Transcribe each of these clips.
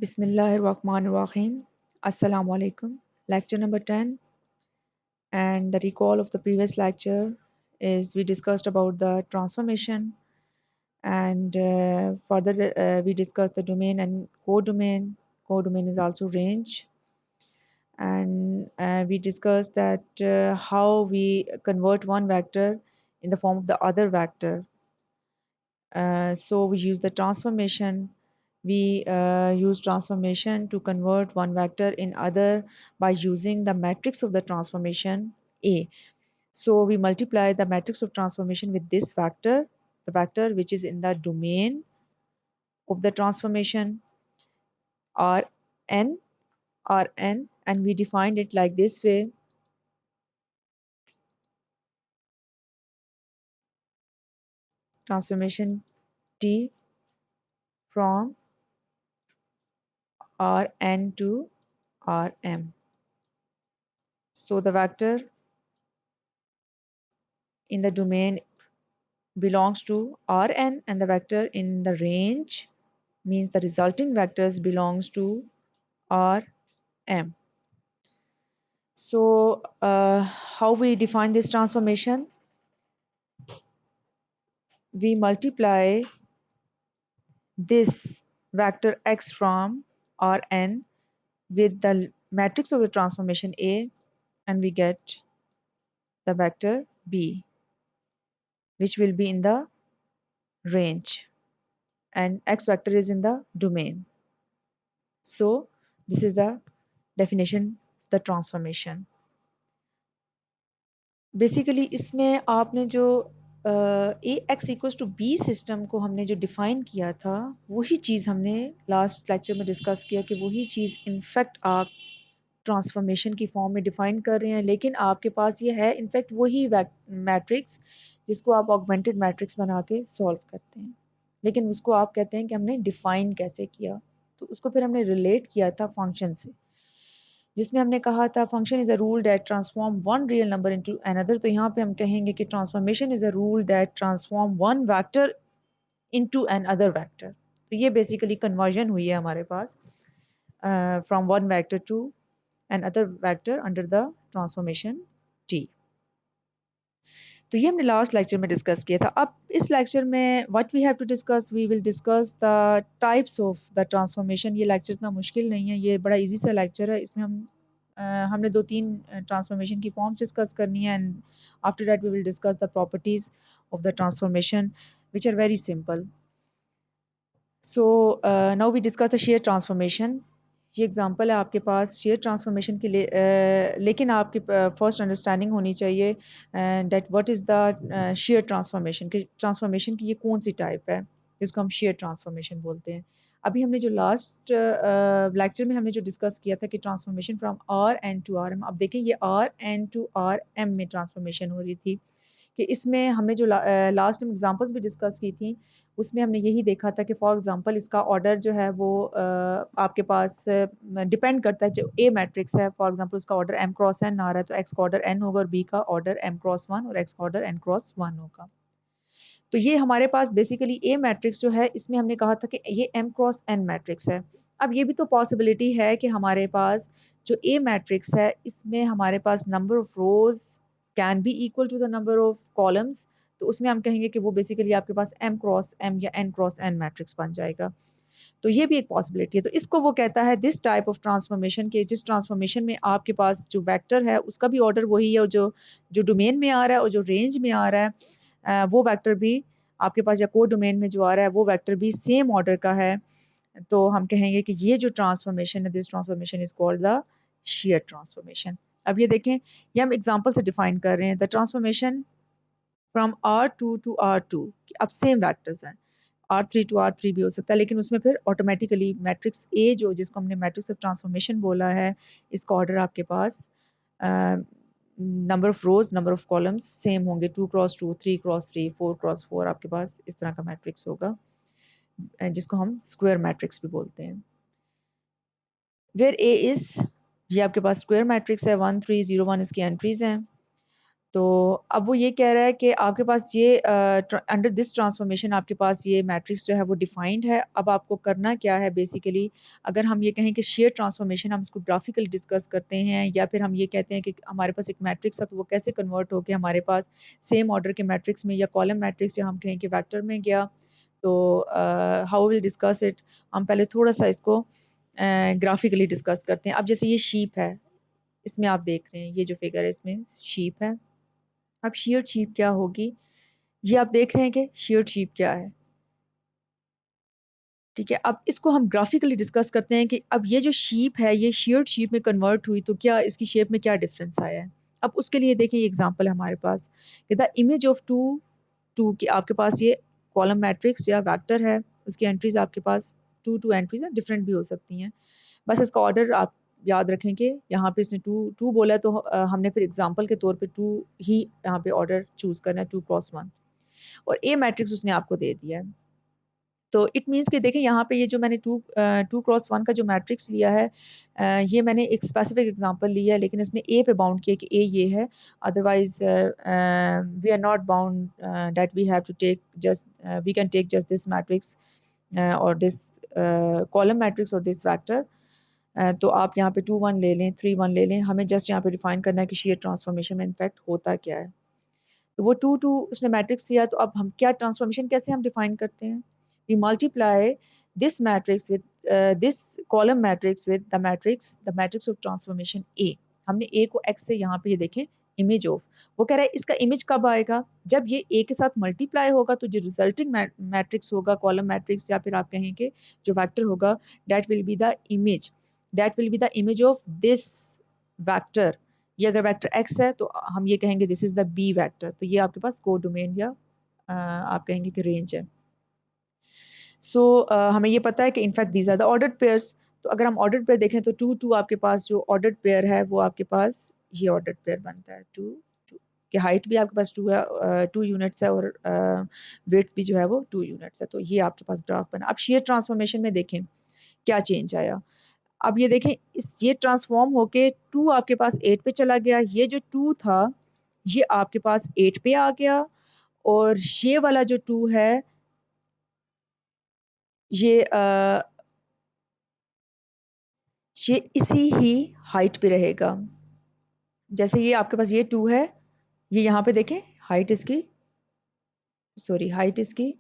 Bismillahirrahmanirrahim. Assalamu alaikum. Lecture number 10, and the recall of the previous lecture is we discussed about the transformation, and further we discussed the domain and codomain. Codomain is also range, and we discussed that how we convert one vector in the form of the other vector. So we use the transformation. We use transformation to convert one vector in other by using the matrix of the transformation A. So we multiply the matrix of transformation with this vector, the vector which is in the domain of the transformation Rn, Rn, and we defined it like this way. Transformation T from Rn to Rm. So the vector in the domain belongs to Rn, and the vector in the range means the resulting vectors belongs to Rm. So how we define this transformation? We multiply this vector x from Rn with the matrix of the transformation A, and we get the vector B, which will be in the range, and x vector is in the domain. So this is the definition of the transformation. Basically इसमें आपने जो A X equals to B system को हमने जो define किया था, वही चीज़ हमने लास्ट लेक्चर में डिस्कस किया कि वही चीज़ इनफैक्ट आप ट्रांसफॉर्मेशन की फॉर्म में डिफ़ाइन कर रहे हैं, लेकिन आपके पास ये है इनफैक्ट वही मैट्रिक्स जिसको आप ऑगमेंटेड मैट्रिक्स बना के सॉल्व करते हैं, लेकिन उसको आप कहते हैं कि हमने डिफ़ाइन कैसे किया, तो उसको फिर हमने रिलेट किया था फंक्शन से, जिसमें हमने कहा था function is a rule that transform one real number into another. तो यहाँ पे हम कहेंगे कि transformation is a rule that transform one vector into another vector. तो ये बेसिकली कन्वर्जन हुई है हमारे पास from one vector to another vector under the transformation T. तो ये हमने लास्ट लेक्चर में डिस्कस किया था। अब इस लेक्चर में what we have to discuss, we will discuss the types of the transformation. ये लेक्चर इतना मुश्किल नहीं है, ये बड़ा इजी सा लेक्चर है। इसमें हमने 2-3 ट्रांसफॉर्मेशन की फॉर्म्स डिस्कस करनी है, and after that we will discuss the properties of the transformation which are very simple. So now we discuss the shear transformation. ये एग्जांपल है आपके पास शेयर ट्रांसफॉर्मेशन के लिए, लेकिन आपकी फर्स्ट अंडरस्टैंडिंग होनी चाहिए that what is the shear transformation, कि ट्रांसफॉर्मेशन की ये कौन सी टाइप है जिसको हम शेयर ट्रांसफॉर्मेशन बोलते हैं। अभी हमने जो लास्ट लेक्चर में हमने जो डिस्कस किया था कि transformation from R N to R M, अब देखें ये R N to R M में ट्रांसफॉर्मेशन हो रही थी, कि इसमें हमने जो लास्ट में एग्जांपल्स भी डिस्कस की थी, उसमें हमने यही देखा था कि फॉर एग्जांपल इसका ऑर्डर जो है वो आपके पास डिपेंड करता है। जो ए मैट्रिक्स है फॉर एग्जांपल उसका ऑर्डर एम क्रॉस एन आ रहा है, तो एक्स का ऑर्डर एन होगा और बी का ऑर्डर एम क्रॉस वन और एक्स का ऑर्डर एन क्रॉस वन होगा। तो ये हमारे पास बेसिकली ए मैट्रिक्स जो है, इसमें हमने कहा था कि ये एम क्रॉस एन मैट्रिक्स है। अब ये भी तो पॉसिबिलिटी है कि हमारे पास जो ए मैट्रिक्स है इसमें हमारे पास number of rows can be equal to the number of columns, तो उसमें हम कहेंगे कि वो बेसिकली आपके पास एम क्रॉस एम या एन क्रॉस एन मैट्रिक्स बन जाएगा। तो ये भी एक पॉसिबिलिटी है। तो इसको वो कहता है दिस टाइप ऑफ ट्रांसफॉर्मेशन, के जिस ट्रांसफॉर्मेशन में आपके पास जो वेक्टर है उसका भी ऑर्डर वही है, और जो जो डोमेन में आ रहा है और जो रेंज में आ रहा है वो वेक्टर भी आपके पास, या को डोमेन में जो आ रहा है वो वेक्टर भी सेम ऑर्डर का है। तो हम कहेंगे कि ये जो ट्रांसफॉर्मेशन है, this transformation is called the shear transformation. अब ये देखें, ये हम एग्जांपल से डिफाइन कर रहे हैं the transformation from R2 to R2। अब सेम वेक्टर्स हैं, R3 टू R3 भी हो सकता है, लेकिन उसमें फिर ऑटोमेटिकली मैट्रिक्स ए जो जिसको हमने मैट्रिक्स ऑफ ट्रांसफॉर्मेशन बोला है, इसका ऑर्डर आपके पास number of rows number of columns same होंगे, 2 क्रॉस 2, 3 क्रॉस 3, 4 क्रॉस 4 आपके पास इस तरह का मैट्रिक्स होगा, जिसको हम स्क्वायर मैट्रिक्स भी बोलते हैं। वेयर ए इज, ये आपके पास स्क्वायर मैट्रिक्स है, 1 3 0 1 इसकी एंट्रीज हैं। तो अब वो ये कह रहा है कि आपके पास ये अंडर दिस ट्रांसफॉर्मेशन आपके पास ये मैट्रिक्स जो है वो डिफाइंड है। अब आपको करना क्या है बेसिकली, अगर हम ये कहें कि शेयर ट्रांसफॉर्मेशन हम इसको ग्राफिकली डिस्कस करते हैं, या फिर हम ये कहते हैं कि हमारे पास एक मैट्रिक्स है तो वो कैसे कन्वर्ट होकर हमारे पास सेम ऑर्डर के मैट्रिक्स में या कॉलम मैट्रिक्स या हम कहें कि वैक्टर में गया, तो हाउ विल डिस्कस इट। हम पहले थोड़ा सा इसको ग्राफिकली डिस्कस करते हैं। अब जैसे ये शीप है, इसमें आप देख रहे हैं ये जो फिगर है इसमें शीप है। अब शेयर्ड शीप क्या होगी, ये आप देख रहे हैं कि शेयर्ड शीप क्या है। ठीक है, अब इसको हम ग्राफिकली डिस्कस करते हैं कि अब ये जो शीप है ये शेयर्ड शीप में कन्वर्ट हुई तो क्या इसकी शेप में क्या डिफरेंस आया है। अब उसके लिए देखिए एग्जांपल है हमारे पास कि the image of two two की आपके पास ये कॉलम मैट्रिक्स या वेक्टर है, उसकी एंट्रीज आपके पास टू टू एंट्रीज हैं, डिफरेंट भी हो सकती हैं। बस इसका ऑर्डर आप याद रखें कि यहाँ पे इसने टू टू बोला है तो हमने फिर एग्जांपल के तौर पे टू ही यहाँ पे ऑर्डर चूज करना है, 2 क्रॉस 1। और ए मैट्रिक्स उसने आपको दे दिया है। तो इट मीन्स कि देखें यहाँ पे ये जो मैंने 2 क्रॉस 1 का जो मैट्रिक्स लिया है, ये मैंने एक स्पेसिफिक एग्जांपल लिया है, लेकिन इसने ए पे बाउंड किया कि ए ये है। Otherwise we are not bound that we have to take just, we can take just this matrix और दिस कॉलम मैट्रिक्स और दिस वैक्टर। तो आप यहाँ पे 2 1 ले लें, 3 1 ले लें, हमें जस्ट यहाँ पे डिफाइन करना है कि शेयर ट्रांसफॉर्मेशन में इनफैक्ट होता क्या है। तो वो 2 2 उसने मैट्रिक्स लिया, तो अब हम क्या ट्रांसफॉर्मेशन कैसे हम डिफाइन करते हैं, we multiply this matrix with this column matrix with the matrix of transformation A. हमने ए को एक्स से यहाँ पे ये देखें इमेज ऑफ, वो कह रहा है इसका इमेज कब आएगा, जब ये ए के साथ मल्टीप्लाई होगा तो जो रिजल्टिंग मैट्रिक्स होगा कॉलम मैट्रिक्स या फिर आप कहें कि जो वेक्टर होगा, that will be the image, that will be the image of this vector. ये अगर वेक्टर x है तो हम ये कहेंगे this is the b vector, तो ये आपके पास को डोमेन या आप कहेंगे कि रेंज है। सो हमें ये पता है कि in fact these are the ordered pairs. तो अगर हम ऑर्डर्ड पेयर देखें तो 2 2 आपके पास जो ऑर्डर्ड पेयर है वो आपके पास ये ऑर्डर्ड पेयर बनता है 2 2 की हाइट भी आपके पास 2 है, 2 यूनिट्स है, और वेट भी जो है वो 2 यूनिट्स है। तो ये आपके पास ग्राफ बना। अब शेयर ट्रांसफॉर्मेशन में देखें क्या चेंज आया। अब ये देखें इस ये ट्रांसफॉर्म होके 2 आपके पास 8 पे चला गया, ये जो 2 था ये आपके पास 8 पे आ गया, और ये वाला जो 2 है ये ये इसी ही हाइट पे रहेगा। जैसे ये आपके पास ये 2 है, ये यहाँ पे देखें हाइट इसकी, सॉरी हाइट इसकी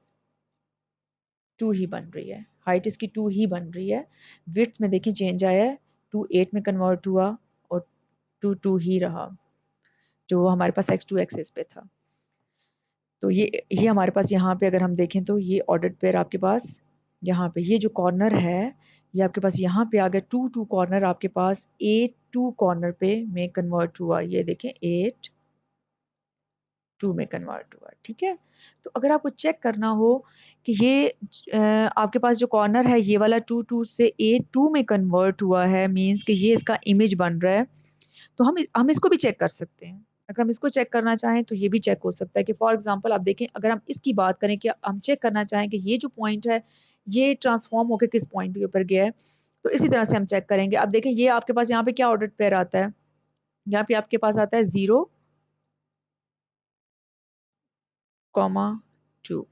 2 ही बन रही है, हाइट इसकी 2 ही बन रही है। विड्थ में देखें चेंज आया है, 2 8 में कन्वर्ट हुआ और 2 2 ही रहा जो हमारे पास x2 एक्सिस पे था। तो ये हमारे पास यहाँ पे अगर हम देखें तो ये ऑर्डर्ड पेयर आपके पास यहाँ पे ये जो कॉर्नर है ये आपके पास यहाँ पे आ गया 2 2 कॉर्नर आपके पास 8 2 कॉर्नर पे में कन्वर्ट हुआ, ये देखें 8 2 में कन्वर्ट हुआ। ठीक है, तो अगर आपको चेक करना हो कि ये आपके पास जो कॉर्नर है ये वाला 2 2 से 8 2 में कन्वर्ट हुआ है, मीन्स कि ये इसका इमेज बन रहा है। तो हम इसको भी चेक कर सकते हैं। अगर हम इसको चेक करना चाहें तो ये भी चेक हो सकता है कि फॉर एग्जांपल आप देखें अगर हम इसकी बात करें कि हम चेक करना चाहें कि ये जो पॉइंट है ये ट्रांसफॉर्म होकर किस पॉइंट के ऊपर गया है, तो इसी तरह से हम चेक करेंगे। अब देखें ये आपके पास यहाँ पे क्या ऑर्डर्ड पेयर आता है, यहाँ पे आपके पास आता है 0, 2,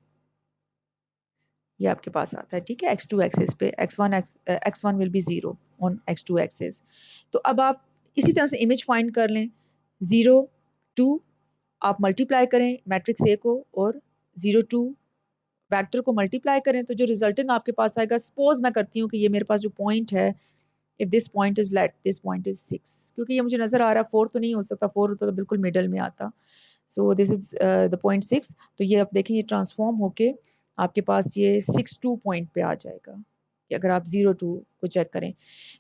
ये आपके पास आता है। ठीक है, x2 एक्सिस पे x1 will be 0 on x2 axis. तो अब आप इसी तरह से इमेज फाइंड कर लें, 0 2 आप मल्टीप्लाई करें मैट्रिक्स ए को और 0 2 वेक्टर को मल्टीप्लाई करें तो जो रिजल्टिंग आपके पास आएगा, सपोज मैं करती हूँ कि ये मेरे पास जो पॉइंट है, if this point is let this point is 6, क्योंकि ये मुझे नजर आ रहा है 4 तो नहीं हो सकता, 4 होता तो बिल्कुल मिडल में आता। So this is the point 6। तो ये आप देखें ये ट्रांसफॉर्म होके आपके पास ये 6 2 पॉइंट पे आ जाएगा, कि अगर आप 0 2 को चेक करें।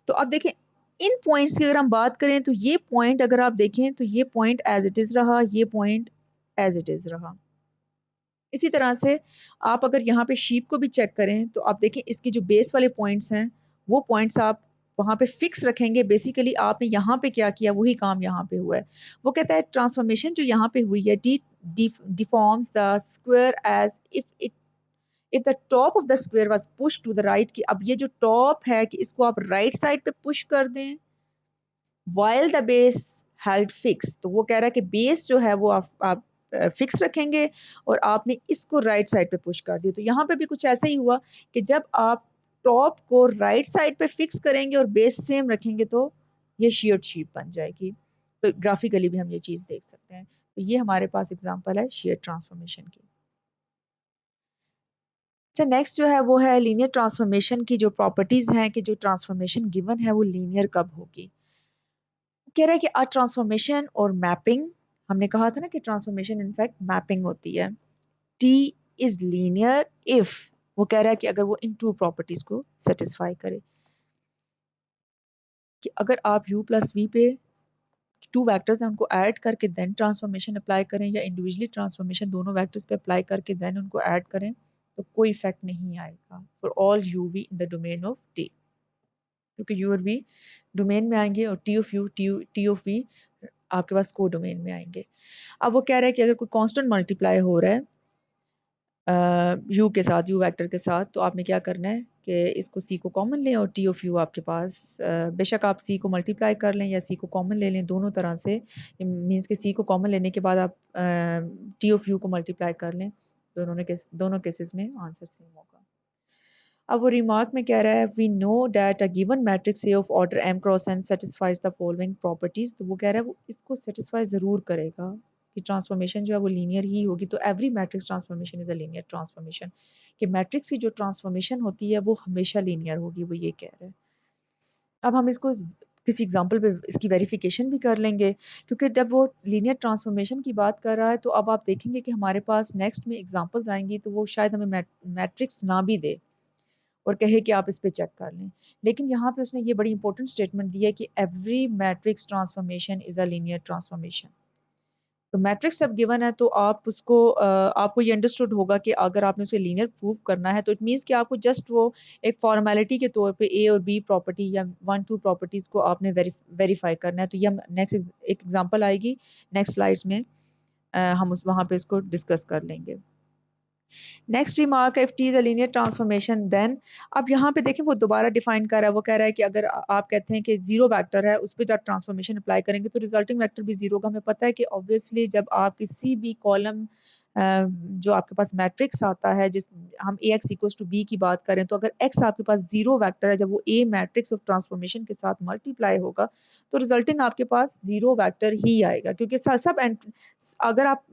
तो अब देखें इन पॉइंट्स की अगर हम बात करें तो ये पॉइंट अगर आप देखें तो ये पॉइंट एज इट इज रहा, ये पॉइंट एज इट इज रहा। इसी तरह से आप अगर यहाँ पे शीप को भी चेक करें तो आप देखें इसके जो बेस वाले पॉइंट्स हैं वो पॉइंट्स आप वहाँ पे फिक्स रखेंगे। बेसिकली आपने यहाँ पे क्या किया वही काम यहाँ पे हुआ है। वो कहता है ट्रांसफॉर्मेशन जो यहाँ पे हुई है deforms the square as if the top of the square was push to the right, कि अब ये जो टॉप है कि इसको आप राइट साइड पे पुश कर दें while the base held fix, तो वो कह रहा है कि बेस जो है वो आप फिक्स रखेंगे और आपने इसको राइट साइड पे पुश कर दिया। तो यहाँ पे भी कुछ ऐसा ही हुआ कि जब आप टॉप को राइट साइड पे फिक्स करेंगे और बेस सेम रखेंगे तो ये शेयर्ड शेप बन जाएगी। तो ग्राफिकली भी हम ये चीज़ देख सकते हैं। तो ये हमारे पास एग्जांपल है शेयर ट्रांसफॉर्मेशन की। अच्छा, नेक्स्ट जो है वो है लीनियर ट्रांसफॉर्मेशन की जो प्रॉपर्टीज हैं कि जो ट्रांसफॉर्मेशन गिवन है वो लीनियर कब होगी। कह रहा है कि अ ट्रांसफॉर्मेशन और मैपिंग, हमने कहा था ना कि ट्रांसफॉर्मेशन इनफैक्ट मैपिंग होती है। टी इज लीनियर इफ, वो कह रहा है कि अगर वो इन टू प्रॉपर्टीज को सेटिस्फाई करे, कि अगर आप u प्लस वी पे टू वेक्टर्स हैं उनको ऐड करके देन ट्रांसफॉर्मेशन अप्लाई करें, या इंडिविजुअली ट्रांसफॉर्मेशन दोनों वेक्टर्स पे अप्लाई करके देन उनको ऐड करें, तो कोई इफेक्ट नहीं आएगा for all u v in the domain of T, क्योंकि यू और वी डोमेन में आएंगे और T of u T of v आपके पास को डोमेन में आएंगे। अब वो कह रहा है कि अगर कोई कांस्टेंट मल्टीप्लाई हो रहा है यू के साथ, यू वेक्टर के साथ, तो आपने क्या करना है कि इसको सी को कॉमन लें और टी ऑफ यू आपके पास बेशक आप सी को मल्टीप्लाई कर लें या सी को कॉमन ले लें, दोनों तरह से मींस कि सी को कॉमन लेने के बाद आप टी ऑफ यू को मल्टीप्लाई कर लें, दोनों केसेस में आंसर सेम होगा। अब वो रिमार्क में कह रहा है we know that a given matrix A of order m cross n satisfies the following properties, तो वो कह रहा है वो इसको सेटिस्फाई ज़रूर करेगा कि ट्रांसफॉर्मेशन जो है वो लीनियर ही होगी। तो every matrix transformation is a linear transformation, कि मैट्रिक्स की जो ट्रांसफॉर्मेशन होती है वो हमेशा लीनियर होगी, वो ये कह रहा है। अब हम इसको किसी एग्जांपल पे इसकी वेरिफिकेशन भी कर लेंगे, क्योंकि जब वो लीनियर ट्रांसफॉर्मेशन की बात कर रहा है तो अब आप देखेंगे कि हमारे पास नेक्स्ट में एग्जांपल्स आएंगी तो वो शायद हमें मैट्रिक्स ना भी दे और कहे कि आप इस पे चेक कर लें, लेकिन यहाँ पे उसने ये बड़ी इंपॉर्टेंट स्टेटमेंट दी है कि every matrix transformation is a linear transformation. तो मैट्रिक्स जब गिवन है तो आप उसको आपको ये अंडरस्टूड होगा कि अगर आपने उसे लीनियर प्रूव करना है तो इट मीन्स कि आपको जस्ट वो एक फॉर्मेलिटी के तौर पे ए और बी प्रॉपर्टी या वन टू प्रॉपर्टीज को आपने वेरीफाई करना है। तो ये हम नेक्स्ट एक एग्जांपल आएगी नेक्स्ट स्लाइड्स में, हम उस वहाँ पे इसको डिस्कस कर लेंगे। नेक्स्ट रिमार्क है if T is a linear transformation then, अब यहाँ पे देखें वो दोबारा डिफाइन कर रहा है, वो कह रहा है कि अगर आप कहते हैं कि जीरो वेक्टर है उस पर जब ट्रांसफॉर्मेशन अप्लाई करेंगे तो रिजल्टिंग वेक्टर भी जीरो का, हमें पता है कि ऑब्वियसली जब आप किसी भी कॉलम जो आपके पास मैट्रिक्स आता है, जिस हम ए एक्स इक्वल टू बी की बात करें, तो अगर एक्स आपके पास जीरो वेक्टर है, जब वो ए मैट्रिक्स ऑफ ट्रांसफॉर्मेशन के साथ मल्टीप्लाई होगा तो रिजल्टिंग आपके पास जीरो वेक्टर ही आएगा, क्योंकि सब अगर आप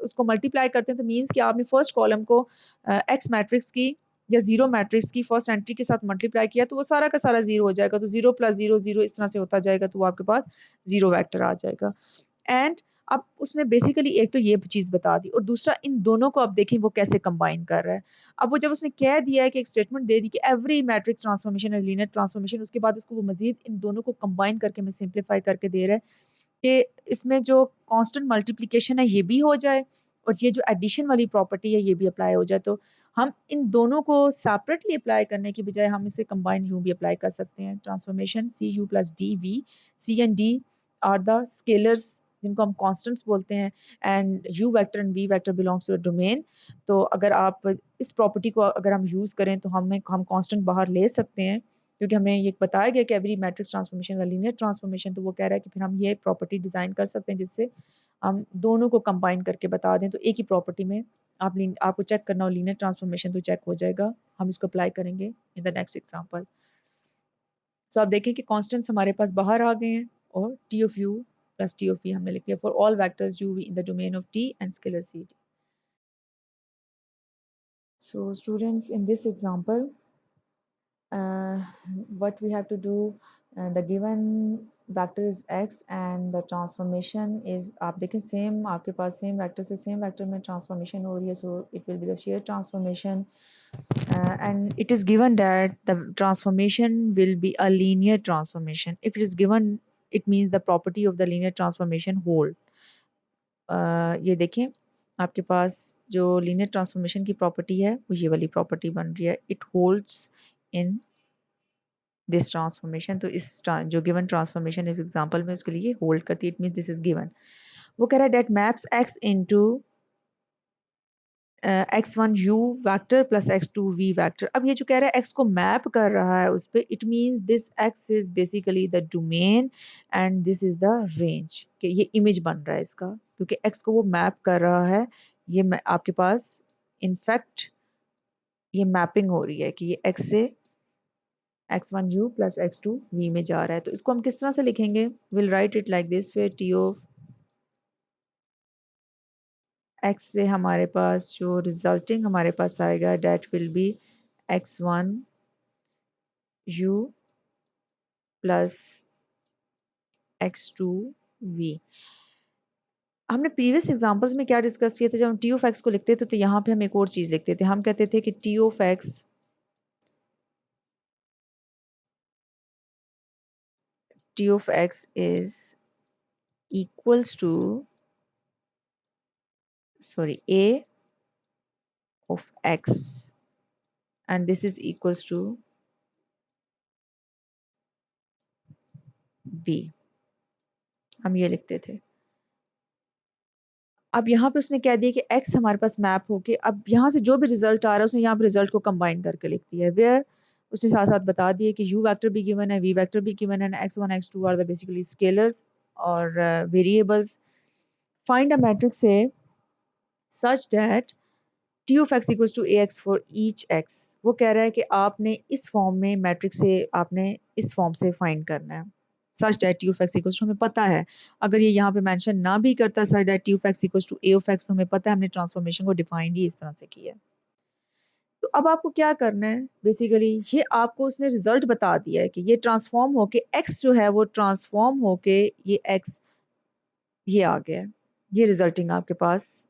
उसको मल्टीप्लाई करते हैं तो मीन्स कि आपने फर्स्ट कॉलम को एक्स मैट्रिक्स की या जीरो मैट्रिक्स की फर्स्ट एंट्री के साथ मल्टीप्लाई किया तो वो सारा का सारा जीरो हो जाएगा, तो जीरो प्लस जीरो जीरो इस तरह से होता जाएगा, तो वो आपके पास जीरो वेक्टर आ जाएगा। एंड अब उसने बेसिकली एक तो ये चीज बता दी और दूसरा इन दोनों को अब देखें वो कैसे कंबाइन कर रहा है। अब वो जब उसने कह दिया है कि एक स्टेटमेंट दे दी कि एवरी मैट्रिक्स ट्रांसफॉर्मेशन है लीनियर ट्रांसफॉर्मेशन, उसके बाद इसको वो मजीद इन दोनों को कंबाइन करके हमें सिंप्लीफाई करके दे रहा है कि इसमें जो कांस्टेंट मल्टीप्लिकेशन है ये भी हो जाए और ये जो एडिशन वाली प्रॉपर्टी है ये भी अप्लाई हो जाए। तो हम इन दोनों को सेपरेटली अप्लाई करने की बजाय हम इसे कंबाइन यूं भी अप्लाई कर सकते हैं। Transformation c you plus D v, c and d are the scalars जिनको हम कांस्टेंट्स बोलते हैं, and u vector and v vector belongs to domain. तो अगर आप इस प्रॉपर्टी को अगर हम यूज़ करें तो हम कांस्टेंट बाहर ले सकते हैं, क्योंकि हमें ये बताया गया कि every matrix transformation linear transformation, तो वो कह रहा है कि फिर हम ये प्रॉपर्टी डिजाइन कर सकते हैं जिससे हम दोनों को कंबाइन करके बता दें, तो एक ही प्रॉपर्टी में आपको चेक करना हो लीनियर ट्रांसफॉर्मेशन तो चेक हो जाएगा। हम इसको अप्लाई करेंगे इन द नेक्स्ट एग्जांपल। सो आप देखें कि कॉन्स्टेंट्स हमारे पास बाहर आ गए हैं और T of u plus T of v हमने लिख लिया for all vectors u v in the domain of T and scaler c d. So students, in this example, uh, what we have to do, the given vector is x and the transformation is, आप देखें same आपके पास same vector से same vector में transformation हो रही है, so it will be the shared transformation, and it is given that the transformation will be a linear transformation. If it is given, it means the property of the linear transformation hold. ये देखें आपके पास जो linear transformation की property है वो ये वाली property बन रही है, it holds in this transformation. तो जो गिवन ट्रांसफॉर्मेशन इस एग्जांपल में उसके लिए होल्ड करती है, it mean this is given. वो कह रहा है that maps x into x1 u vector plus x2 v vector. अब ये जो कह रहा है x को मैप कर रहा है उस पे, it means this x is basically the domain and this is the range, कि ये इमेज बन रहा है इसका, क्योंकि x को वो मैप कर रहा है। ये आपके पास इनफैक्ट ये मैपिंग हो रही है कि ये x से x1u प्लस x2v में जा रहा है। तो इसको हम किस तरह से लिखेंगे? Will write it like this, फिर टी ऑफ x से हमारे पास जो रिजल्टिंग हमारे पास आएगा that will be x1 u plus x2 v। हमने प्रीवियस एग्जांपल्स में क्या डिस्कस किया था? जब हम टी ऑफ एक्स को लिखते थे तो यहाँ पे हम एक और चीज़ लिखते थे, हम कहते थे कि T of x is equals to sorry a of x and this is equals to b, हम ये लिखते थे। अब यहाँ पे उसने कह दिया कि x हमारे पास मैप होके, अब यहाँ से जो भी रिजल्ट आ रहा है उसने यहाँ पे रिजल्ट को कंबाइन करके लिख दिया है, वेयर उसने साथ साथ बता दिया कि u वेक्टर भी गिवन है, v वेक्टर भी गिवन है, x1 x2 are the basically scalars और वेरिएबल्स। फाइंड अ मैट्रिक्स है such that T of x equals to A x for each x. वो कह रहा है कि आपने इस फॉर्म में मैट्रिक्स से आपने इस फॉर्म से फाइंड करना है। Such that T of x equals to, हमें पता है अगर ये यहाँ पे मेंशन ना भी करता such that T of x equals to A of x, तो हमें पता है हमने ट्रांसफॉर्मेशन को डिफाइन ही इस तरह से किया है। तो अब आपको क्या करना है? बेसिकली ये आपको उसने रिजल्ट बता दिया है कि ये ट्रांसफॉर्म होके एक्स जो है वो ट्रांसफॉर्म होके ये एक्स ये आ गया है। ये रिजल्टिंग आपके पास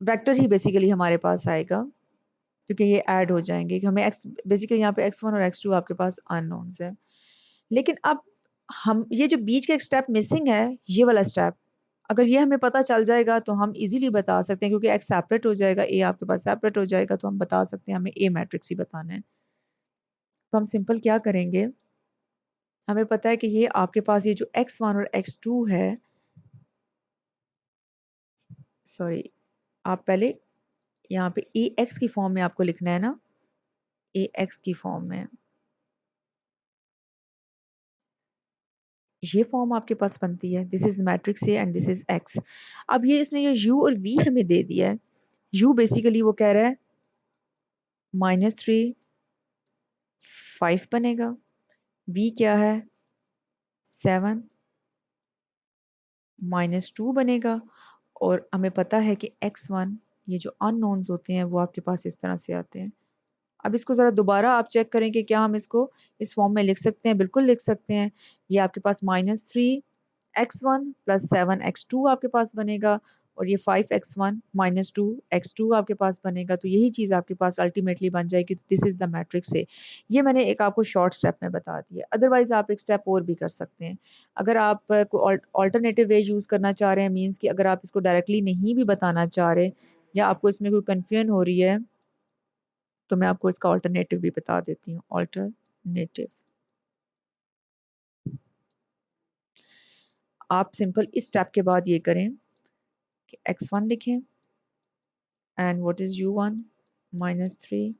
वेक्टर ही बेसिकली हमारे पास आएगा, क्योंकि ये ऐड हो जाएंगे कि हमें एक्स बेसिकली यहाँ पे x1 और x2 आपके पास अननोन्स है। लेकिन अब हम ये जो बीच का एक स्टेप मिसिंग है, ये वाला स्टेप अगर ये हमें पता चल जाएगा तो हम इजीली बता सकते हैं, क्योंकि x सेपरेट हो जाएगा, a आपके पास सेपरेट हो जाएगा, तो हम बता सकते हैं हमें a मैट्रिक्स ही बताना है। तो हम सिंपल क्या करेंगे, हमें पता है कि ये आपके पास ये जो x1 और x2 है, सॉरी आप पहले यहाँ पे ए एक्स की फॉर्म में आपको लिखना है ना, ए एक्स की फॉर्म में ये फॉर्म आपके पास बनती है, this is matrix A and this is x. अब ये इसने ये u और v हमें दे दिया है। u बेसिकली वो कह रहा है -3 5 बनेगा, v क्या है 7 -2 बनेगा, और हमें पता है कि x1 ये जो अननोन्स होते हैं वो आपके पास इस तरह से आते हैं। अब इसको ज़रा दोबारा आप चेक करें कि क्या हम इसको इस फॉर्म में लिख सकते हैं? बिल्कुल लिख सकते हैं। ये आपके पास -3 x1 प्लस 7 x2 आपके पास बनेगा, और ये 5 x1 -2 x2 आपके पास बनेगा। तो यही चीज़ आपके पास अल्टीमेटली बन जाएगी। तो दिस इज़ द मैट्रिक्स है। ये मैंने एक आपको शॉर्ट स्टेप में बता दिया, अदरवाइज आप एक स्टेप और भी कर सकते हैं। अगर आप कोई ऑल्टरनेटिव वे यूज़ करना चाह रहे हैं, मीन्स कि अगर आप इसको डायरेक्टली नहीं भी बताना चाह रहे या आपको इसमें कोई कन्फ्यूजन हो रही है, तो मैं आपको इसका ऑल्टरनेटिव भी बता देती हूँ। ऑल्टरनेटिव आप सिंपल इस स्टेप के बाद ये करें कि x1 लिखें एंड व्हाट इज u1 -3,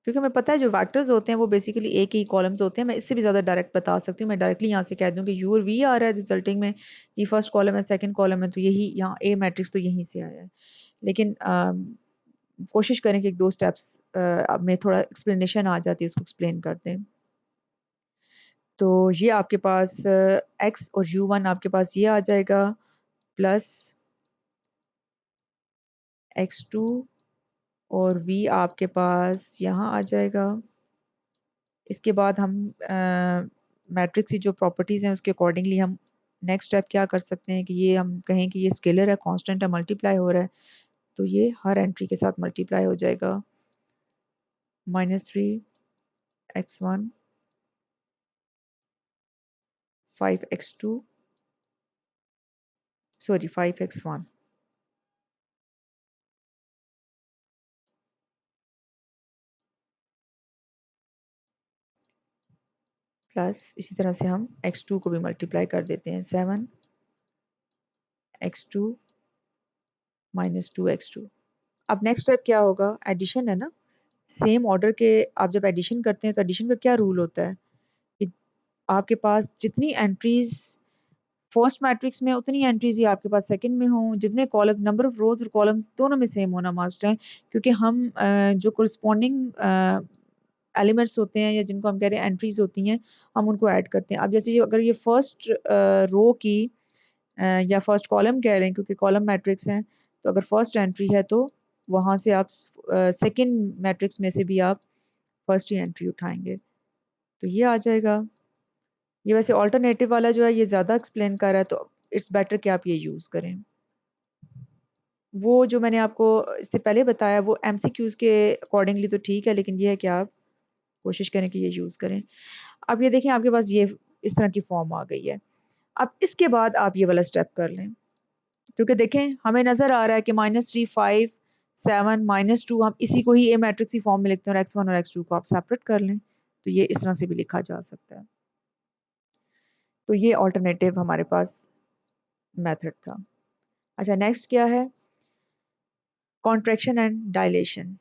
क्योंकि हमें पता है जो वेक्टर्स होते हैं वो बेसिकली एक ही कॉलम्स होते हैं। मैं इससे भी ज़्यादा डायरेक्ट बता सकती हूँ, मैं डायरेक्टली यहाँ से कह दूँ कि u और v आ रहा है रिजल्टिंग में, ये फर्स्ट कॉलम है सेकंड कॉलम है, तो यही यहाँ a मैट्रिक्स तो यहीं से आया है। लेकिन कोशिश करें कि एक दो स्टेप्स में थोड़ा एक्सप्लेनेशन आ जाती है, उसको एक्सप्लेन करते हैं। तो ये आपके पास x और u1 आपके पास ये आ जाएगा प्लस x2 और v आपके पास यहाँ आ जाएगा। इसके बाद हम मैट्रिक्स की जो प्रॉपर्टीज़ हैं उसके अकॉर्डिंगली हम नेक्स्ट स्टेप क्या कर सकते हैं कि ये हम कहें कि ये स्केलर है, कांस्टेंट है, मल्टीप्लाई हो रहा है, तो ये हर एंट्री के साथ मल्टीप्लाई हो जाएगा। -3 x1 5 x2 sorry 5 x1 plus इसी तरह से हम x2 को भी मल्टीप्लाई कर देते हैं 7 x2 माइनस 2x2। अब नेक्स्ट स्टेप क्या होगा, एडिशन है ना, सेम ऑर्डर के आप जब एडिशन करते हैं तो एडिशन का क्या रूल होता है कि आपके पास जितनी एंट्रीज फर्स्ट मैट्रिक्स में उतनी एंट्रीज ही आपके पास सेकंड में हों, जितने कॉलम नंबर ऑफ रोज और कॉलम्स दोनों में सेम होना मस्ट है, क्योंकि हम जो कोरिस्पॉन्डिंग एलिमेंट्स होते हैं या जिनको हम कह रहे हैं एंट्रीज होती हैं, हम उनको ऐड करते हैं। अब जैसे अगर ये फर्स्ट रो की या फर्स्ट कॉलम कह रहे हैं क्योंकि कॉलम मैट्रिक्स हैं, तो अगर फर्स्ट एंट्री है तो वहाँ से आप सेकंड मैट्रिक्स में से भी आप फर्स्ट ही एंट्री उठाएंगे, तो ये आ जाएगा। ये वैसे ऑल्टरनेटिव वाला जो है ये ज़्यादा एक्सप्लेन कर रहा है, तो इट्स बेटर कि आप ये यूज़ करें। वो जो मैंने आपको इससे पहले बताया वो एमसीक्यूज़ के अकॉर्डिंगली तो ठीक है, लेकिन ये है कि आप कोशिश करें कि ये यूज़ करें। अब ये देखें आपके पास ये इस तरह की फॉर्म आ गई है। अब इसके बाद आप ये वाला स्टेप कर लें, क्योंकि देखें हमें नज़र आ रहा है कि -3 5 7 -2 हम इसी को ही ए मैट्रिक्स की फॉर्म में लिखते हैं और x1 और x2 को आप सेपरेट कर लें, तो ये इस तरह से भी लिखा जा सकता है। तो ये ऑल्टरनेटिव हमारे पास मेथड था। अच्छा नेक्स्ट क्या है, contraction and dilation.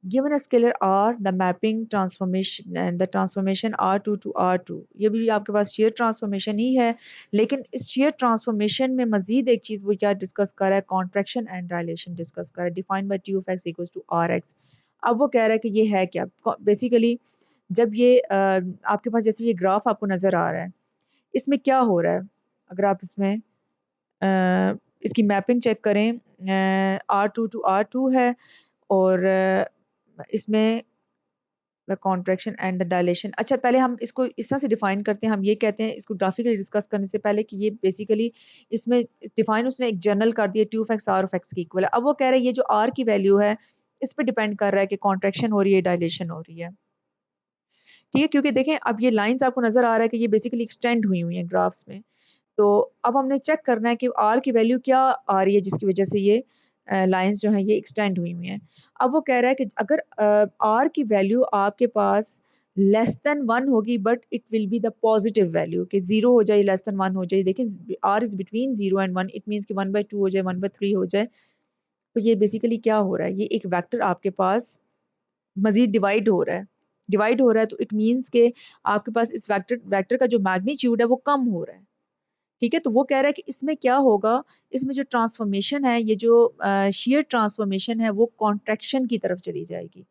Given a scalar R, the mapping transformation and the transformation R2 to R2, ये भी आपके पास shear transformation ही है, लेकिन इस shear transformation में मजीद एक चीज़ वो क्या डिस्कस कर रहा है, contraction and dilation डिस्कस कर रहा है, defined by T of x equals to Rx। अब वो कह रहा है कि ये है क्या, बेसिकली जब ये आपके पास जैसे ये ग्राफ आपको नज़र आ रहा है, इसमें क्या हो रहा है, अगर आप इसमें इसकी मैपिंग चेक करें, R2 है और इसमें the contraction and the dilation. अच्छा पहले हम इसको इस तरह से डिफाइन करते हैं, हम ये कहते हैं इसको ग्राफिकली डिस्कस करने से पहले कि ये बेसिकली इसमें डिफाइन उसने एक जनरल कर दिया T of x R of x की इक्वल है। अब वो कह रहे हैं ये जो R की वैल्यू है इस पे डिपेंड कर रहा है कि कॉन्ट्रैक्शन हो रही है डायलेशन हो रही है, ठीक है, क्योंकि देखें अब ये लाइंस आपको नजर आ रहा है कि ये बेसिकली एक्सटेंड हुई हुई हैं ग्राफ्स में। तो अब हमने चेक करना है कि आर की वैल्यू क्या आ रही है जिसकी वजह से ये लाइंस जो हैं ये एक्सटेंड हुई हुई हैं। अब वो कह रहा है कि अगर आर की वैल्यू आपके पास लेस देन 1 होगी but it will be the positive value, कि 0 हो जाए लेस देन 1 हो जाए, देखिए r is between 0 and 1, it means कि 1/2 हो जाए 1/3 हो जाए, तो ये बेसिकली क्या हो रहा है, ये एक वेक्टर आपके पास मजीद डिवाइड हो रहा है, तो इट मीन्स के आपके पास इस वेक्टर वेक्टर का जो मैग्नीट्यूड है वो कम हो रहा है, ठीक है। तो वो कह रहा है कि इसमें क्या होगा, इसमें जो ट्रांसफॉर्मेशन है, ये जो शेयर ट्रांसफॉर्मेशन है वो कॉन्ट्रैक्शन की तरफ चली जाएगी।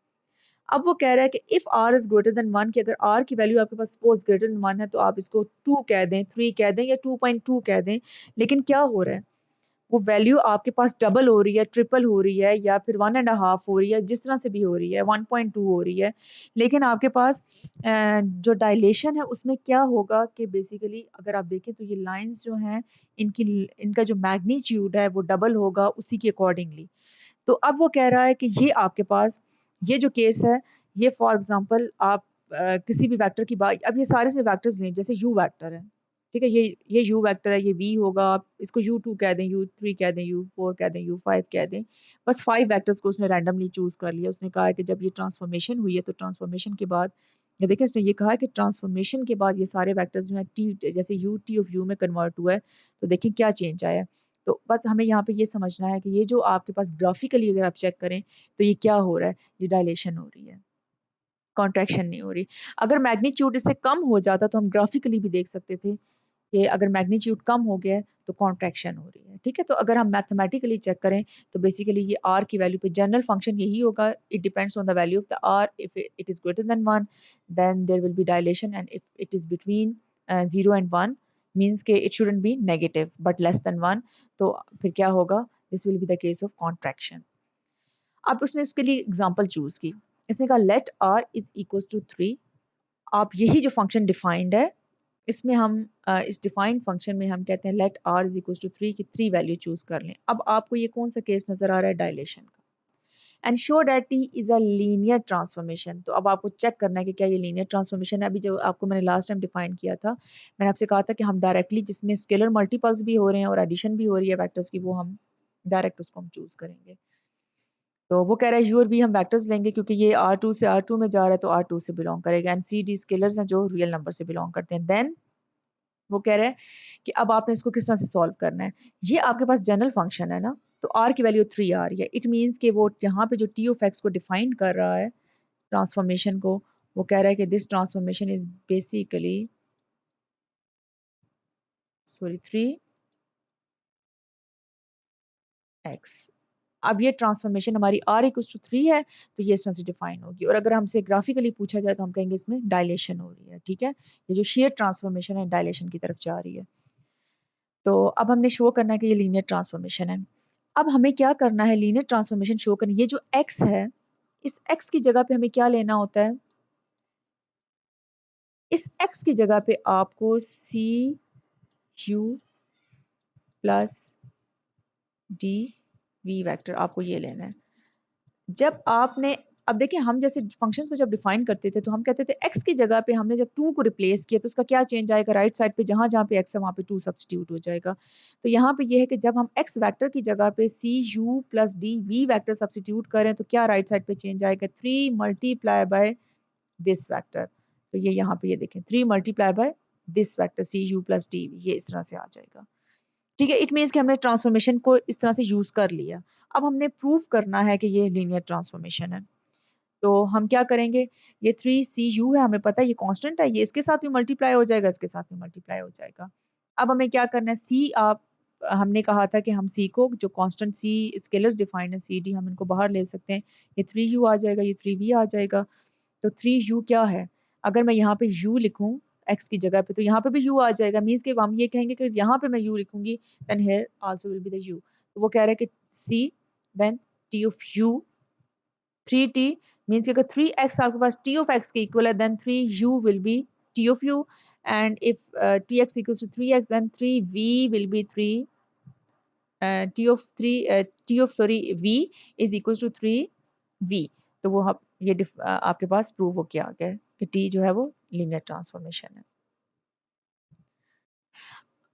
अब वो कह रहा है कि if r is greater than 1, कि अगर आर की वैल्यू आपके पास सपोज ग्रेटर देन 1 है तो आप इसको 2 कह दें, 3 कह दें या 2.2 कह दें, लेकिन क्या हो रहा है, वो वैल्यू आपके पास डबल हो रही है, ट्रिपल हो रही है, या फिर 1.5 हो रही है, जिस तरह से भी हो रही है, 1.2 हो रही है, लेकिन आपके पास जो डायलेशन है उसमें क्या होगा कि बेसिकली अगर आप देखें तो ये लाइंस जो हैं इनकी इनका जो मैग्नीट्यूड है वो डबल होगा उसी के अकॉर्डिंगली। तो अब वो कह रहा है कि ये आपके पास ये जो केस है, ये फॉर एग्जांपल आप किसी भी वेक्टर की बात, अब ये सारे से वेक्टर्स लें, जैसे यू वेक्टर है, ठीक है, ये यू वेक्टर है, ये वी होगा, आप इसको U2 कह दें, U3 कह दें, U4 कह दें, U5 कह दें, बस 5 वेक्टर्स को उसने रैंडमली चूज कर लिया। उसने कहा है कि जब ये ट्रांसफॉर्मेशन हुई है तो ट्रांसफॉर्मेशन के बाद ये देखिए इसने ये कहा है कि ट्रांसफॉर्मेशन के बाद ये सारे वेक्टर्स जो हैं टी जैसे यू टी ऑफ यू में कन्वर्ट हुआ है, तो देखिए क्या चेंज आया है। तो बस हमें यहाँ पे ये समझना है कि ये जो आपके पास ग्राफिकली अगर आप चेक करें तो ये क्या हो रहा है, ये डायलेशन हो रही है, कॉन्ट्रैक्शन नहीं हो रही। अगर मैग्नीट्यूड इससे कम हो जाता तो हम ग्राफिकली भी देख सकते थे कि अगर मैग्नीट्यूड कम हो गया है तो कॉन्ट्रैक्शन हो रही है, ठीक है। तो अगर हम मैथमेटिकली चेक करें तो बेसिकली ये आर की वैल्यू पे जनरल फंक्शन यही होगा, it depends on the value of the R, if it is greater than 1 then there will be dilation, and if it is between 0 and 1 means के it shouldn't be negative but less than 1, तो फिर क्या होगा, this will be the case of contraction. अब उसने उसके लिए example choose की, इसने कहा let are is equals to 3। आप यही जो फंक्शन डिफाइंड है इसमें हम इस डिफाइंड फंक्शन में हम कहते हैं let are is equal to 3 की 3 वैल्यू चूज कर लें। अब आपको ये कौन सा केस नजर आ रहा है, डायलेशन का। Ensure that T is a linear transformation, तो अब आपको चेक करना है कि क्या ये लीनियर ट्रांसफॉर्मेशन है। अभी जो आपको मैंने लास्ट टाइम डिफाइन किया था, मैंने आपसे कहा था कि हम डायरेक्टली जिसमें स्केलर मल्टीपल्स भी हो रहे हैं और एडिशन भी हो रही है वेक्टर्स की, वो हम डायरेक्ट उसको हम चूज करेंगे। तो वो कह रहा है यू और वी हम वेक्टर्स लेंगे क्योंकि ये R2 से R2 में जा रहा है तो R2 से बिलोंग करेगा, एंड सी डी स्केलर्स हैं जो रियल नंबर से बिलोंग करते हैं। देन वो कह रहे हैं कि अब आपने इसको किस तरह से सॉल्व करना है। ये आपके पास जनरल फंक्शन है ना, तो आर की वैल्यू 3 आ रही है। इट मीन्स कि वो यहाँ पे जो टी ऑफ एक्स को डिफाइन कर रहा है ट्रांसफॉर्मेशन को, वो कह रहा है कि this transformation is basically sorry 3x। अब ये ट्रांसफॉर्मेशन हमारी आर इक्वल्स टू 3 है, तो ये इस तरह से डिफाइन होगी। और अगर हमसे ग्राफिकली पूछा जाए तो हम कहेंगे इसमें डायलेशन हो रही है। ठीक है, ये जो शेयर ट्रांसफॉर्मेशन है डायलेशन की तरफ जा रही है। तो अब हमने शो करना है कि ये लीनियर ट्रांसफॉर्मेशन है। अब हमें क्या करना है, लीनियर ट्रांसफॉर्मेशन शो करनी, ये जो x है, इस x की जगह पे हमें क्या लेना होता है, इस x की जगह पे आपको C you plus D V vector आपको ये लेना है। जब आपने, अब देखिए हम जैसे फंक्शंस को जब डिफाइन करते थे तो हम कहते थे x की जगह पे हमने जब 2 को रिप्लेस किया तो उसका क्या चेंज आएगा, राइट साइड पे जहां जहां पे x है वहां पे 2 सब्स्टिट्यूट हो जाएगा। तो यहाँ पे ये है कि जब हम x वेक्टर की जगह पे C you plus D V vector substitute करें तो क्या राइट साइड पे चेंज आएगा, 3 मल्टीप्लाई बाय दिस वैक्टर। तो ये यहाँ पे ये देखें 3 multiply by this vector c you plus d, ये इस तरह से आ जाएगा। ठीक है, इट मीन्स कि हमने ट्रांसफॉर्मेशन को इस तरह से यूज कर लिया। अब हमने प्रूव करना है कि ये लीनियर ट्रांसफॉर्मेशन है। तो हम क्या करेंगे, ये 3cu है, हमें पता है ये कांस्टेंट है, ये इसके साथ भी मल्टीप्लाई हो जाएगा, इसके साथ भी मल्टीप्लाई हो जाएगा। अब हमें क्या करना है, सी आप, हमने कहा था कि हम सी को जो कांस्टेंट सी स्केलर्स डिफाइंड है सी डी, हम इनको बाहर ले सकते हैं। ये 3u आ जाएगा, ये 3v आ जाएगा। तो 3u क्या है, अगर मैं यहाँ पे u लिखूं x की जगह पे तो यहाँ पे भी u आ जाएगा। मीन्स कि हम ये कहेंगे कि यहाँ पे मैं u लिखूंगी then here also will be the u। तो वो कह रहा है कि c then t of u, 3t means कि अगर 3x आपके पास t of x के इक्वल है then 3u will be t of u, and if tx equals to 3x then 3v will be 3 t of 3 t of sorry v is equals to 3v। तो वो आप ये आपके पास prove हो क्या आ गया है कि t जो है वो लीनियर ट्रांसफॉर्मेशन है।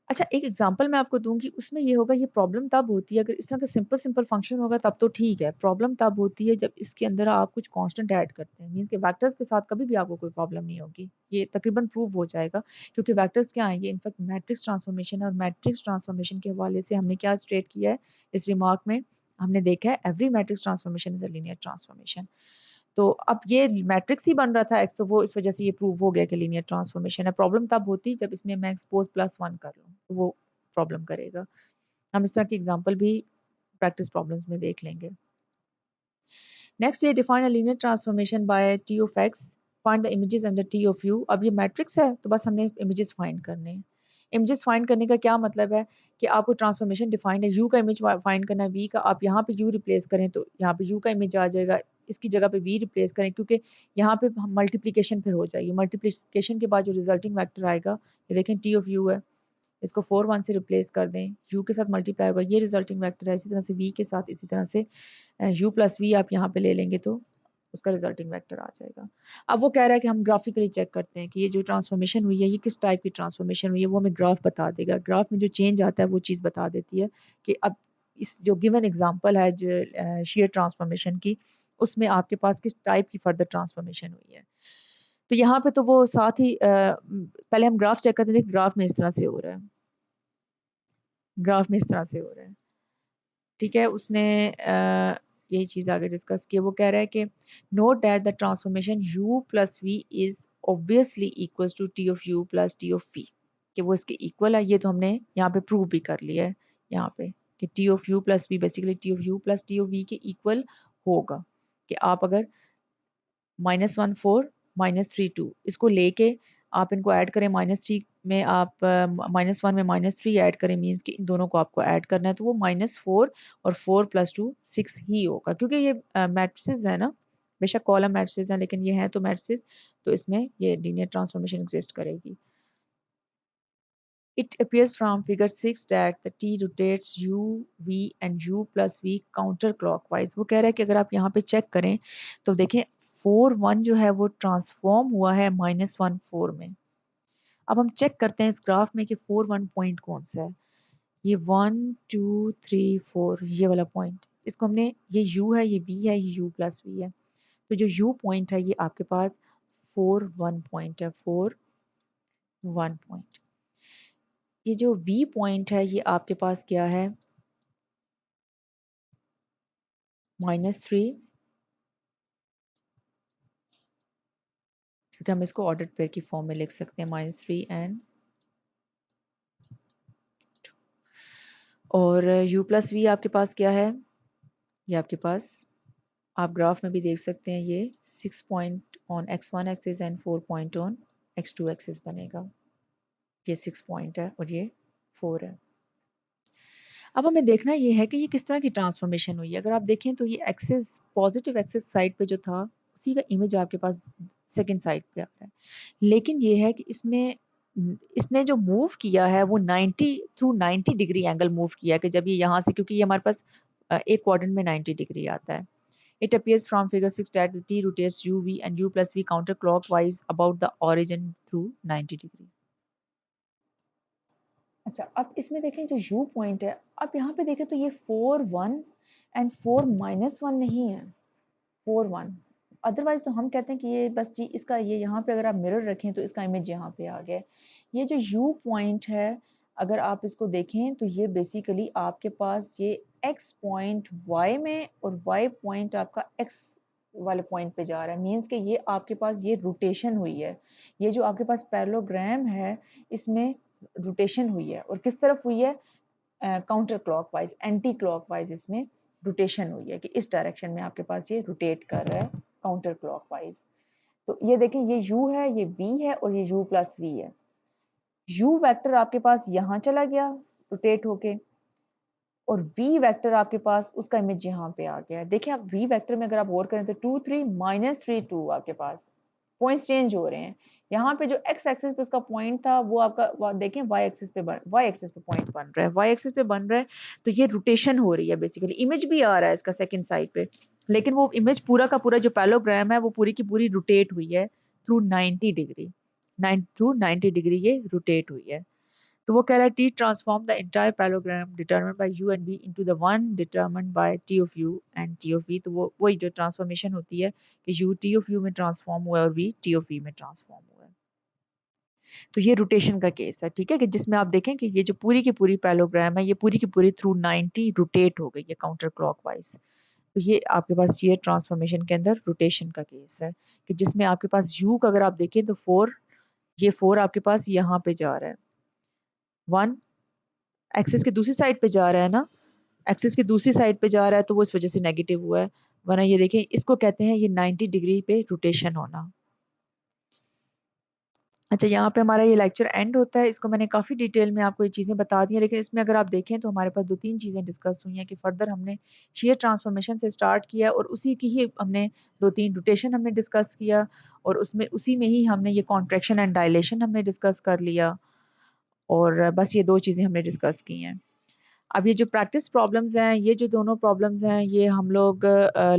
अच्छा, एक एग्जांपल मैं आपको दूंगी, उसमें ये होगा, ये प्रॉब्लम तब होती है अगर इस तरह का सिंपल सिंपल फंक्शन होगा तब तो ठीक है। प्रॉब्लम तब होती है जब इसके अंदर आप कुछ कांस्टेंट ऐड करते हैं। मींस के वेक्टर्स के साथ कभी भी आपको कोई प्रॉब्लम नहीं होगी, ये तकरीबन प्रूव हो जाएगा। क्योंकि वेक्टर्स क्या है, ये इनफैक्ट मैट्रिक्स ट्रांसफॉर्मेशन है, और मैट्रिक्स ट्रांसफॉर्मेशन के हवाले से हमने क्या स्टेट किया है इस रिमार्क में, हमने देखा है every matrix transformation is a linear transformation. तो अब ये मैट्रिक्स ही बन रहा था एक्स, तो वो इस वजह से ये प्रूव हो गया कि लीनियर ट्रांसफॉर्मेशन है। प्रॉब्लम तब होती जब इसमें मैं एक्सपोज +1 कर लूँ, तो वो प्रॉब्लम करेगा। हम इस तरह की एग्जांपल भी प्रैक्टिस प्रॉब्लम्स में देख लेंगे। नेक्स्ट ये define a linear transformation by T of x, find the images under T of u. अब ये मैट्रिक्स है तो बस हमने इमेजेस फाइंड करने हैं। इमेजेस फाइंड करने का क्या मतलब है कि आपको ट्रांसफॉर्मेशन डिफाइंड है, यू का इमेज फाइंड करना है, वी का, आप यहाँ पे यू रिप्लेस करें तो यहाँ पे यू का इमेज आ जाएगा, इसकी जगह पे वी रिप्लेस करें क्योंकि यहाँ पे मल्टीप्लिकेशन फिर हो जाएगी। मल्टीप्लिकेशन के बाद जो रिजल्टिंग वैक्टर आएगा, ये देखें टी ऑफ यू है, इसको 4 1 से रिप्लेस कर दें, यू के साथ मल्टीप्लाई होगा, ये रिजल्टिंग वैक्टर है। इसी तरह से वी के साथ इसी तरह से यू प्लस वी आप यहाँ पे ले लेंगे तो उसका रिजल्टिंग वेक्टर आ जाएगा। अब वो कह रहा है कि हम ग्राफिकली चेक करते हैं कि ये जो ट्रांसफॉर्मेशन हुई है ये किस टाइप की ट्रांसफॉर्मेशन हुई है, वो हमें ग्राफ बता देगा। ग्राफ में जो चेंज आता है वो चीज़ बता देती है कि अब इस जो गिवन एग्जांपल है जो शेयर ट्रांसफॉर्मेशन की, उसमें आपके पास किस टाइप की फर्दर ट्रांसफॉर्मेशन हुई है। तो यहाँ पे तो वो साथ ही पहले हम ग्राफ चेक करते थे, ग्राफ में इस तरह से हो रहा है, ग्राफ में इस तरह से हो रहा है। ठीक है, उसने यही चीज़ आगे डिस्कस की। वो कह रहा है कि note that the transformation u plus v is obviously equals to T of u plus T of v, कि वो इसके इक्वल है। ये तो हमने यहाँ पे प्रूव भी कर लिया है यहाँ पे कि T of u plus v basically T of u plus T of v के इक्वल होगा। कि आप अगर -1 4 -3 2 इसको लेके आप इनको ऐड करें, -3 में आप -1 में -3 ऐड करें, मीन्स कि इन दोनों को आपको ऐड करना है, तो वो -4 और 4 + 2 6 ही होगा। क्योंकि ये मैट्रिसेस है ना, बेशक कॉलम मैट्रिसेस हैं लेकिन ये हैं तो मैट्रिसेस, तो इसमें ये लीनियर ट्रांसफॉर्मेशन एग्जिस्ट करेगी। It appears from figure 6 that the t rotates u, v and u plus v counterclockwise। वो कह रहा है कि अगर आप यहाँ पे चेक करें तो देखें 4 1 जो है वो ट्रांसफॉर्म हुआ है -1 4 में। अब हम चेक करते हैं इस ग्राफ में कि 4 1 पॉइंट कौन सा है। ये 1 2 3 4 ये वाला पॉइंट, इसको हमने, ये u है, ये v है, ये u प्लस v है। तो जो u पॉइंट है ये आपके पास 4 1 पॉइंट है, 4 1 पॉइंट। ये जो v पॉइंट है ये आपके पास क्या है, -3, क्योंकि हम इसको ऑर्डर्ड पेयर की फॉर्म में लिख सकते हैं, -3 एंड और u प्लस वी आपके पास क्या है, ये आपके पास आप ग्राफ में भी देख सकते हैं, ये 6 point on x1 axis and 4 point on x2 axis बनेगा। ये 6 पॉइंट है और ये 4 है। अब हमें देखना ये है कि ये किस तरह की ट्रांसफॉर्मेशन हुई है। अगर आप देखें तो ये एक्सिस पॉजिटिव एक्सिस साइड पे जो था उसी का इमेज आपके पास सेकंड साइड पे आ रहा है। लेकिन ये है कि इसमें इसने जो मूव किया है वो 90 थ्रू 90 डिग्री एंगल मूव किया कि जब ये यहाँ से, क्योंकि ये हमारे पास एक क्वाड्रेंट में 90 डिग्री आता है। It appears from figure 6 that the T rotates uv and u plus v counterclockwise about the origin through 90 degree. अच्छा, अब इसमें देखें जो u पॉइंट है, अब यहाँ पे देखें तो ये 4 1 एंड 4 -1 नहीं है, 4 1। अदरवाइज तो हम कहते हैं कि ये बस जी इसका ये यहाँ पे अगर आप मिरर रखें तो इसका इमेज यहाँ पे आ गया। ये जो u पॉइंट है, अगर आप इसको देखें तो ये बेसिकली आपके पास ये x पॉइंट y में और y पॉइंट आपका x वाले पॉइंट पे जा रहा है। मीन्स कि ये आपके पास ये रोटेशन हुई है। ये जो आपके पास पैरेललोग्राम है इसमें रोटेशन हुई है और किस तरफ हुई है, काउंटर क्लॉकवाइज, एंटी क्लॉकवाइज इसमें रोटेशन हुई है कि इस डायरेक्शन में आपके पास ये रोटेट कर रहा है काउंटर क्लॉकवाइज। तो ये देखें ये u है, ये v है और ये u प्लस v है। u वेक्टर आपके पास यहाँ चला गया रोटेट होके और v वेक्टर आपके पास उसका इमेज यहाँ पे आ गया। देखिए आप v वेक्टर में अगर आप गौर करें तो 2 3 -3 2 आपके पास पॉइंट्स चेंज हो रहे हैं। यहाँ पे जो x एक्सिस पे उसका पॉइंट था वो आपका देखें y एक्सिस पे पॉइंट बन रहा है, y एक्सिस पे बन रहा है। तो ये रोटेशन हो रही है, बेसिकली इमेज भी आ रहा है इसका सेकंड साइड पे, लेकिन वो इमेज पूरा का पूरा जो पैरेललोग्राम है वो पूरी की पूरी रोटेट हुई है थ्रू 90 डिग्री, थ्रू 90 डिग्री ये रोटेट हुई है। तो वो कह रहा है T transform the entire parallelogram determined by u and v into the one determined by t of u and t of v। तो वो वही जो ट्रांसफॉर्मेशन होती है कि u t ऑफ u में ट्रांसफॉर्म हुआ है और v t ऑफ v में ट्रांसफॉर्म हुआ है। तो ये रोटेशन का केस है, ठीक है, कि जिसमें आप देखें कि ये जो पूरी की पूरी पैरेललोग्राम है ये पूरी की पूरी थ्रू 90 रोटेट हो गई है काउंटर क्लॉकवाइज। तो ये आपके पास ये ट्रांसफॉर्मेशन के अंदर रोटेशन का केस है कि जिसमें आपके पास u का अगर आप देखें तो 4, ये 4 आपके पास यहाँ पे जा रहा है, 1 एक्सिस की दूसरी साइड पे जा रहा है ना, एक्सिस की दूसरी साइड पे जा रहा है तो वो इस वजह से नेगेटिव हुआ है। वरना ये देखें इसको कहते हैं ये 90 डिग्री पे रोटेशन होना। अच्छा, यहाँ पे हमारा ये लेक्चर एंड होता है। इसको मैंने काफ़ी डिटेल में आपको ये चीज़ें बता दी हैं, लेकिन इसमें अगर आप देखें तो हमारे पास 2-3 चीज़ें डिस्कस हुई हैं कि फर्दर हमने शेयर ट्रांसफॉर्मेशन से स्टार्ट किया और उसी की ही हमने 2-3 रोटेशन हमने डिस्कस किया और उसमें उसी में ही हमने ये कॉन्ट्रैक्शन एंड डायलेशन हमने डिस्कस कर लिया और बस ये 2 चीज़ें हमने डिस्कस की हैं। अब ये जो प्रैक्टिस प्रॉब्लम्स हैं, ये जो दोनों प्रॉब्लम्स हैं, ये हम लोग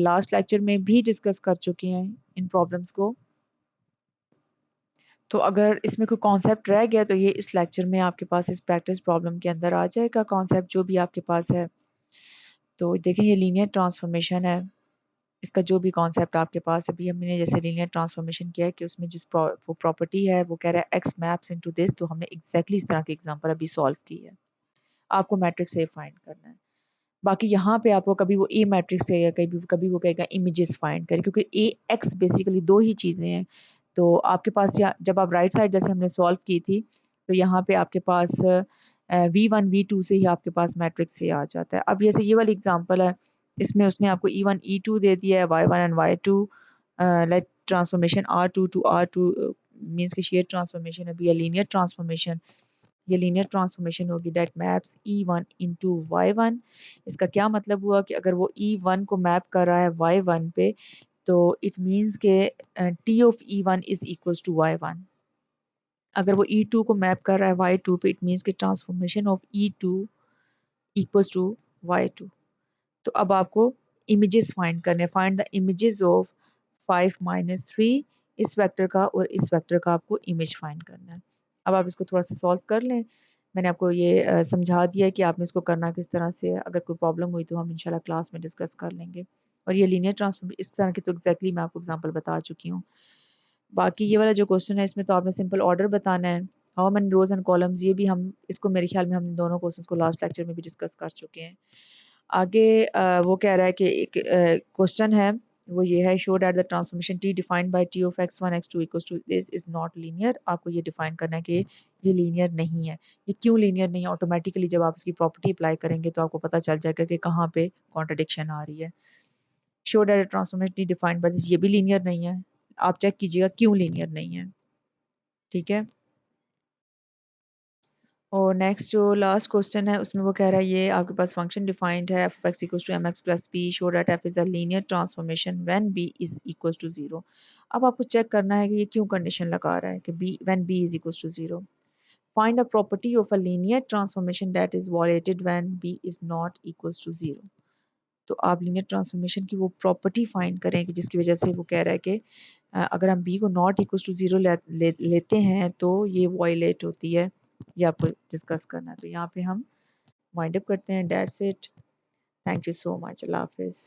लास्ट लेक्चर में भी डिस्कस कर चुके हैं इन प्रॉब्लम्स को। तो अगर इसमें कोई कॉन्सेप्ट रह गया तो ये इस लेक्चर में आपके पास इस प्रैक्टिस प्रॉब्लम के अंदर आ जाएगा कॉन्सेप्ट जो भी आपके पास है। तो देखें ये लीनियर ट्रांसफॉर्मेशन है, इसका जो भी कॉन्सेप्ट आपके पास अभी हमने जैसे लीनियर ट्रांसफॉर्मेशन किया है कि उसमें वो प्रॉपर्टी है वो कह रहा है एक्स मैप्स इनटू दिस, तो हमने एग्जैक्टली इस तरह की एग्जांपल अभी सॉल्व की है। आपको मैट्रिक्स ए फाइंड करना है। बाकी यहाँ पे आपको कभी वो ए मैट्रिक्स चाहिए, कभी कभी वो कहेगा इमेजेस फाइंड करें, क्योंकि ए एक्स बेसिकली 2 ही चीज़ें हैं। तो आपके पास या जब आप राइट साइड जैसे हमने सॉल्व की थी तो यहाँ पे आपके पास v1 v2 से ही आपके पास मैट्रिक्स ए आ जाता है। अब जैसे ये वाली एग्जांपल है, इसमें उसने आपको e1 e2 दे दिया है, y1 and y2 let transformation r2 to r2 means की शेयर ट्रांसफॉर्मेशन है, लीनियर ट्रांसफॉर्मेशन। ये लीनियर ट्रांसफॉर्मेशन होगी that maps e1 into y1। इसका क्या मतलब हुआ कि अगर वो e1 को मैप कर रहा है y1 पे तो इट मीन्स के t of e1 is equals to y1। अगर वो e2 को मैप कर रहा है y2 पे इट मीन्स के transformation of e2 equals to y2। तो अब आपको इमेजेस फाइंड करने, फाइंड द इमेजेस ऑफ 5 -3, इस वेक्टर का और इस वेक्टर का आपको इमेज फाइंड करना है। अब आप इसको थोड़ा सा सॉल्व कर लें। मैंने आपको ये समझा दिया है कि आपने इसको करना किस तरह से है। अगर कोई प्रॉब्लम हुई तो हम इंशाल्लाह क्लास में डिस्कस कर लेंगे। और ये लीनियर ट्रांसफॉर्म इस तरह की तो एग्जैक्टली मैं आपको एग्जांपल बता चुकी हूँ। बाकी ये वाला जो क्वेश्चन है इसमें तो आपने सिंपल ऑर्डर बताना है, how many rows and columns, ये भी हम इसको मेरे ख्याल में हम दोनों क्वेश्चंस को लास्ट लेक्चर में भी डिस्कस कर चुके हैं। आगे वो कह रहा है कि एक क्वेश्चन है, वो ये है, show that the transformation T defined by T of x one x two equals to this is not linear. आपको ये डिफाइन करना है कि ये लीनियर नहीं है। ये क्यों लीनियर नहीं है? ऑटोमेटिकली जब आप इसकी प्रॉपर्टी अप्लाई करेंगे तो आपको पता चल जाएगा कि कहाँ पे कॉन्ट्रडिक्शन आ रही है। Show that transformation T defined by this, ये भी लीनियर नहीं है। आप चेक कीजिएगा क्यों लीनियर नहीं है। ठीक है। और नेक्स्ट जो लास्ट क्वेश्चन है उसमें वो कह रहा है, ये आपके पास फंक्शन डिफाइंड है f x equals to m x plus b, show that f is a linear transformation when b is equals to zero. अब आपको चेक करना है कि ये क्यों कंडीशन लगा रहा है कि b when b is equals to zero. Find a property of a linear transformation that is violated when b is not equals to zero. तो आप लीनियर ट्रांसफॉर्मेशन की वो प्रॉपर्टी फाइंड करें कि जिसकी वजह से वो कह रहा है कि अगर हम बी को नॉट इक्वल्स टू जीरो लेते हैं तो ये वायलेट होती है। ये आपको डिस्कस करना है। तो यहाँ पे हम वाइंड अप करते हैं। That's it. Thank you so much. अल्लाह हाफिज़।